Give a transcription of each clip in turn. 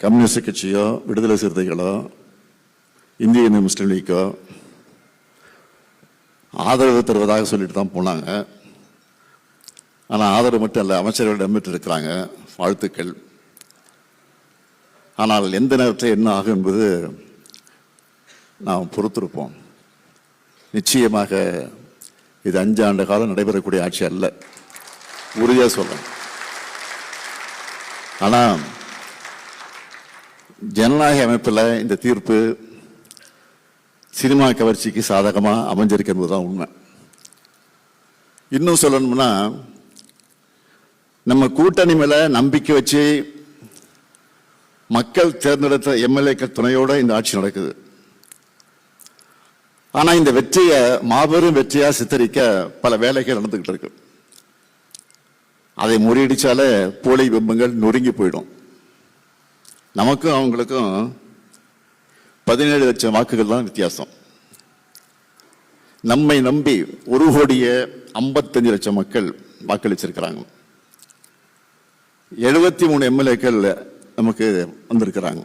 Communist கட்சியோ விடுதலை சிறுத்தைகளோ இந்திய union முஸ்லீம் லீக்கோ ஆதரவு தருவதாக சொல்லிட்டு தான் போனாங்க. ஆனால் ஆதரவு மட்டும் இல்லை, அமைச்சர்களிடம் பெற்று இருக்கிறாங்க, வாழ்த்துக்கள். ஆனால் எந்த நேரத்தில் என்ன ஆகும் என்பது நாம் பொறுத்திருப்போம். நிச்சயமாக இது 5 ஆண்டு காலம் நடைபெறக்கூடிய ஆட்சி அல்ல, உறுதியாக சொல்றேன். ஆனால் ஜனநாயக அமைப்பில் இந்த தீர்ப்பு சினிமா கவர்ச்சிக்கு சாதகமாக அமைஞ்சிருக்கு என்பதுதான் உண்மை. இன்னும் சொல்லணும்னா, நம்ம கூட்டணி மேல நம்பிக்கை வச்சு மக்கள் தேர்ந்தெடுத்த எம்எல்ஏக்கள் துணையோட இந்த ஆட்சி நடக்குது. ஆனா இந்த வெற்றியை மாபெரும் வெற்றியா சித்தரிக்க பல வேலைகள் நடந்துகிட்டு இருக்கு. அதை முறியடிச்சாலே போலி பிம்பங்கள் நொறுங்கி போயிடும். நமக்கும் அவங்களுக்கும் 17 லட்சம் வாக்குகள் தான் வித்தியாசம். நம்மை நம்பி 1,55 லட்சம் மக்கள் வாக்களிச்சிருக்கிறாங்க. 73 எம்எல்ஏக்கள் நமக்கு வந்திருக்கிறாங்க.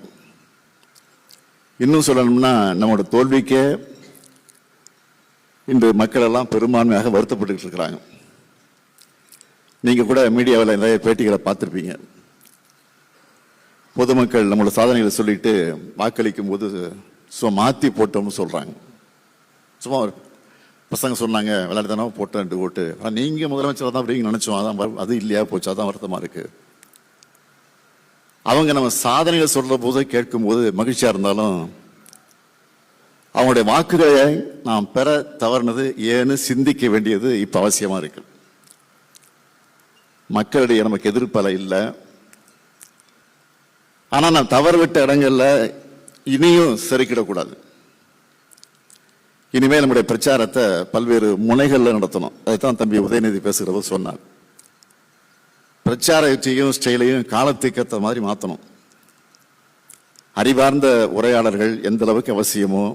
இன்னும் சொல்லணும்னா, நம்மளோட தோல்விக்கே இன்று மக்கள் எல்லாம் பெரும்பான்மையாக வருத்தப்பட்டு இருக்கிறாங்க. நீங்க கூட மீடியாவில் நிறைய பேட்டிகளை பார்த்திருப்பீங்க. பொதுமக்கள் நம்மளோட சாதனைகளை சொல்லிட்டு வாக்களிக்கும் போது மாத்தி போட்டோம்னு சொல்றாங்க. சும்மா பசங்க சொன்னாங்க, விளையாட்டுதானோ போட்டோம் 2 ஓட்டு. நீங்க முதலமைச்சர் தான் அப்படிங்க நினைச்சோம், அதான் அது இல்லையா போச்சு, அதான் வருத்தமா இருக்கு. அவங்க நம்ம சாதனைகளை சொல்ற போது கேட்கும் போது மகிழ்ச்சியா இருந்தாலும், அவங்களுடைய வாக்குகளை நாம் பெற தவறுனது ஏன்னு சிந்திக்க வேண்டியது இப்ப அவசியமா இருக்கு. மக்களிடையே நமக்கு எதிர்ப்பல இல்லை. ஆனா நான் தவறு விட்ட இடங்கள்ல இனியும் சரிக்கிடக்கூடாது. இனிமேல் நம்முடைய பிரச்சாரத்தை பல்வேறு முனைகள்ல நடத்தணும். அதைத்தான் தம்பி உதயநிதி பேசுகிறத சொன்னார். பிரச்சார யுக்தியும் ஸ்டைலையும் காலத்துக்கேற்ற மாதிரி மாற்றணும். அறிவார்ந்த உரையாளர்கள் எந்த அளவுக்கு அவசியமோ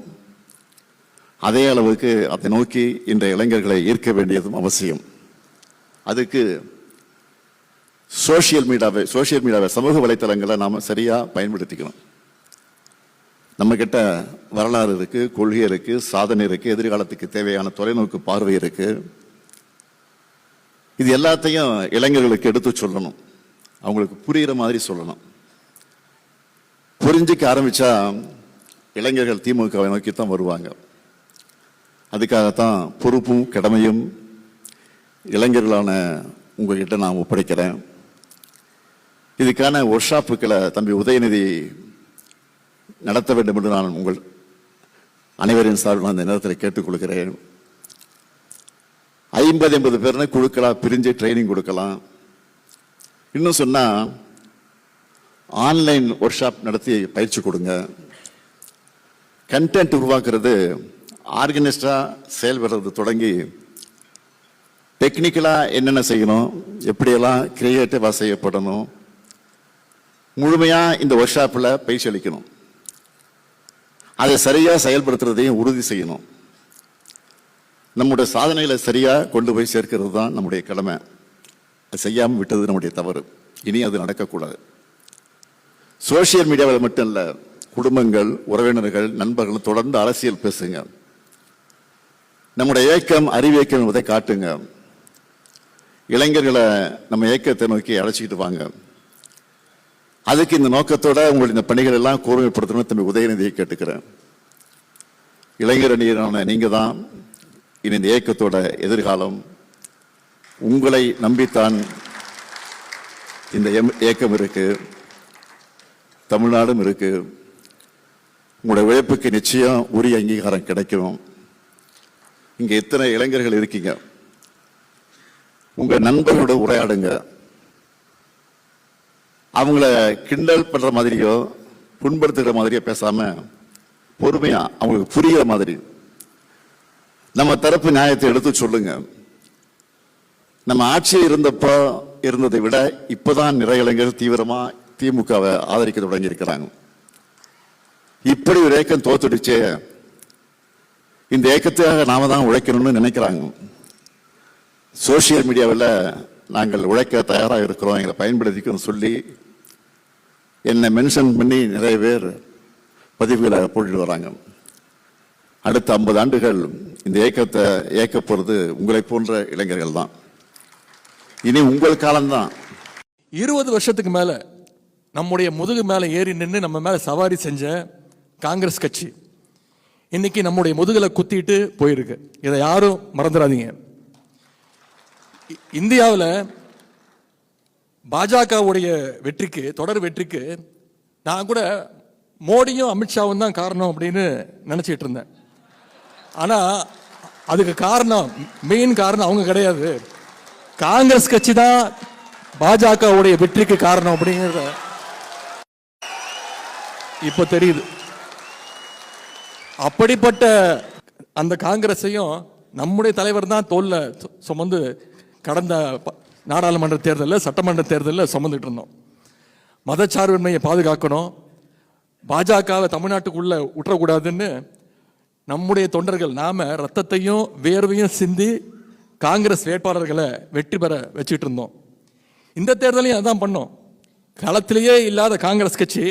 அதே அளவுக்கு அதை நோக்கி இன்றைய இளைஞர்களை ஈர்க்க வேண்டியதும் அவசியம். அதுக்கு சோசியல் மீடியாவை சமூக வலைத்தளங்களை நாம சரியா பயன்படுத்திக்கணும். நம்ம கிட்ட வரலாறு இருக்கு, கொள்கை இருக்கு, சாதனை இருக்கு, எதிர்காலத்துக்கு தேவையான தொலைநோக்கு பார்வை இருக்கு. இது எல்லாத்தையும் இளைஞர்களுக்கு எடுத்து சொல்லணும், அவங்களுக்கு புரிகிற மாதிரி சொல்லணும். புரிஞ்சுக்க ஆரம்பிச்சா இளைஞர்கள் திமுகவை நோக்கித்தான் வருவாங்க. அதுக்காகத்தான் பொறுப்பும் கடமையும் இளைஞர்களான உங்ககிட்ட நான் ஒப்படைக்கிறேன். இதுக்கான ஒர்க் ஷாப்புகளை தம்பி உதயநிதி நடத்த வேண்டும் என்று நான் உங்கள் அனைவரின் சார்பில் அந்த நேரத்தில் கேட்டுக்கொள்கிறேன். 50-80 பேர்னு குழுக்களா பிரிஞ்சு ட்ரைனிங் கொடுக்கலாம். இன்னும் சொன்னா ஆன்லைன் ஒர்க் ஷாப் நடத்தி பயிற்சி கொடுங்க. கண்டென்ட் உருவாக்குறது ஆர்கனைஸ்டா செயல்படுறது தொடங்கி டெக்னிக்கலா என்னென்ன செய்யணும், எப்படியெல்லாம் கிரியேட்டிவா செய்யப்படணும், முழுமையா இந்த ஒர்க் ஷாப்ல பயிற்சி அளிக்கணும். அதை சரியா செயல்படுத்துறதையும் உறுதி செய்யணும். நம்முடைய சாதனைகளை சரியா கொண்டு போய் சேர்க்கிறது தான் நம்முடைய கடமை. அது செய்யாமல் விட்டது நம்முடைய தவறு. இனி அது நடக்கக்கூடாது. சோசியல் மீடியாவில் மட்டும் இல்ல, குடும்பங்கள், உறவினர்கள், நண்பர்கள் தொடர்ந்து அரசியல் பேசுங்க. நம்முடைய இயக்கம் அறிவியக்கம் என்பதை காட்டுங்க. இளைஞர்களை நம்ம இயக்கத்தை நோக்கி அழைச்சிக்கிட்டு வாங்க. அதுக்கு இந்த நோக்கத்தோட உங்களுடைய இந்த பணிகள் எல்லாம் கூர்மைப்படுத்தணும் தம்பி உதயநிதியை கேட்டுக்கிறேன். இளைஞர் அணியரான நீங்க தான் இனி இந்த இயக்கத்தோட எதிர்காலம். உங்களை நம்பித்தான் இந்த இயக்கம் இருக்கு, தமிழ்நாடும் இருக்கு. உங்களுடைய உழைப்புக்கு நிச்சயம் உரிய அங்கீகாரம் கிடைக்கும். இங்க எத்தனை இளைஞர்கள் இருக்கீங்க, உங்க நண்பர்களோட உரையாடுங்க. அவங்கள கிண்டல் பண்ற மாதிரியோ புண்படுத்துகிற மாதிரியோ பேசாம பொறுமையா அவங்களுக்கு புரிகிற மாதிரி நம்ம தரப்பு நியாயத்தை எடுத்து சொல்லுங்க. நம்ம ஆட்சியில் இருந்தப்போ இருந்ததை விட இப்பதான் நிறைய இளைஞர்கள் தீவிரமா திமுகவை ஆதரிக்க தொடங்கி இருக்கிறாங்க. இப்படி ஒரு இயக்கம் தோத்துடுச்சே, இந்த இயக்கத்துக்காக நாம தான் உழைக்கணும்னு நினைக்கிறாங்க. சோசியல் மீடியாவில் நாங்கள் உழைக்க தயாராக இருக்கிறோம், எங்களை பயன்படுத்திக்கணும்னு சொல்லி என்னை மென்ஷன் பண்ணி நிறைய பேர் பதிவுகளை போட்டுட்டு வராங்க. அடுத்த 50 ஆண்டுகள் இந்த இயக்கத்தை இயக்க போறது உங்களை போன்ற இளைஞர்கள் தான். இனி உங்கள் காலம்தான். 20 வருஷத்துக்கு மேல நம்முடைய முதுகு மேல ஏறி நின்று நம்ம மேல சவாரி செஞ்ச காங்கிரஸ் கட்சி இன்னைக்கு நம்முடைய முதுகுல குத்திட்டு போயிருக்கு. இதை யாரும் மறந்துடாதீங்க. இந்தியாவில் பாஜகவுடைய வெற்றிக்கு, தொடர் வெற்றிக்கு நான் கூட மோடியும் அமித்ஷாவும் தான் காரணம் அப்படின்னு நினைச்சிட்டு இருந்தேன். ஆனா அதுக்கு காரணம், மெயின் காரணம் அவங்க கிடையாது. காங்கிரஸ் கட்சி தான் பாஜகவுடைய வெற்றிக்கு காரணம் அப்படிங்கிறத இப்ப தெரியுது. அப்படிப்பட்ட அந்த காங்கிரஸையும் நம்முடைய தலைவர் தான் தோல்ல சுமந்து கடந்த நாடாளுமன்ற தேர்தலில், சட்டமன்ற தேர்தலில் சுமந்துட்டு இருந்தோம். மதச்சார்பின்மையை பாதுகாக்கணும், பாஜகவை தமிழ்நாட்டுக்குள்ள விட்டுறக்கூடாதுன்னு நம்முடைய தொண்டர்கள் நாம ரத்தத்தையும் வேர்வையும் சிந்தி காங்கிரஸ் வேட்பாளர்களை வெற்றி பெற வச்சுட்டு இருந்தோம். இந்த தேர்தலையும் அதான் பண்ணோம். களத்திலேயே இல்லாத காங்கிரஸ் கட்சி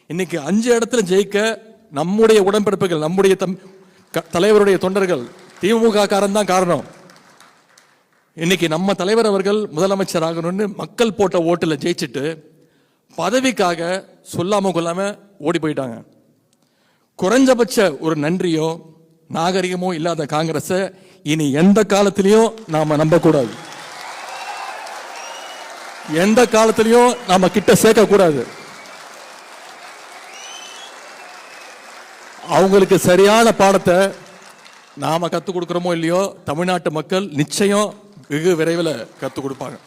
இன்னைக்கு 5 இடத்துல ஜெயிக்க நம்முடைய உடன்பிறப்புகள், நம்முடைய தலைவருடைய தொண்டர்கள், திமுக காரன் தான் காரணம். இன்னைக்கு நம்ம தலைவர் அவர்கள் முதலமைச்சர் ஆகணும்னு மக்கள் போட்ட ஓட்டுல ஜெயிச்சுட்டு பதவிக்காக சொல்லாம கொள்ளாம ஓடி போயிட்டாங்க. குறைஞ்சபட்ச ஒரு நன்றியோ நாகரிகமோ இல்லாத காங்கிரஸை இனி எந்த காலத்திலையும் நாம நம்பக்கூடாது, எந்த காலத்திலையும் நாம கிட்ட சேர்க்க கூடாது. அவங்களுக்கு சரியான பாடத்தை நாம கத்துக் கொடுக்கிறோமோ இல்லையோ, தமிழ்நாட்டு மக்கள் நிச்சயம் வெகு விரைவில் கத்துக் கொடுப்பாங்க.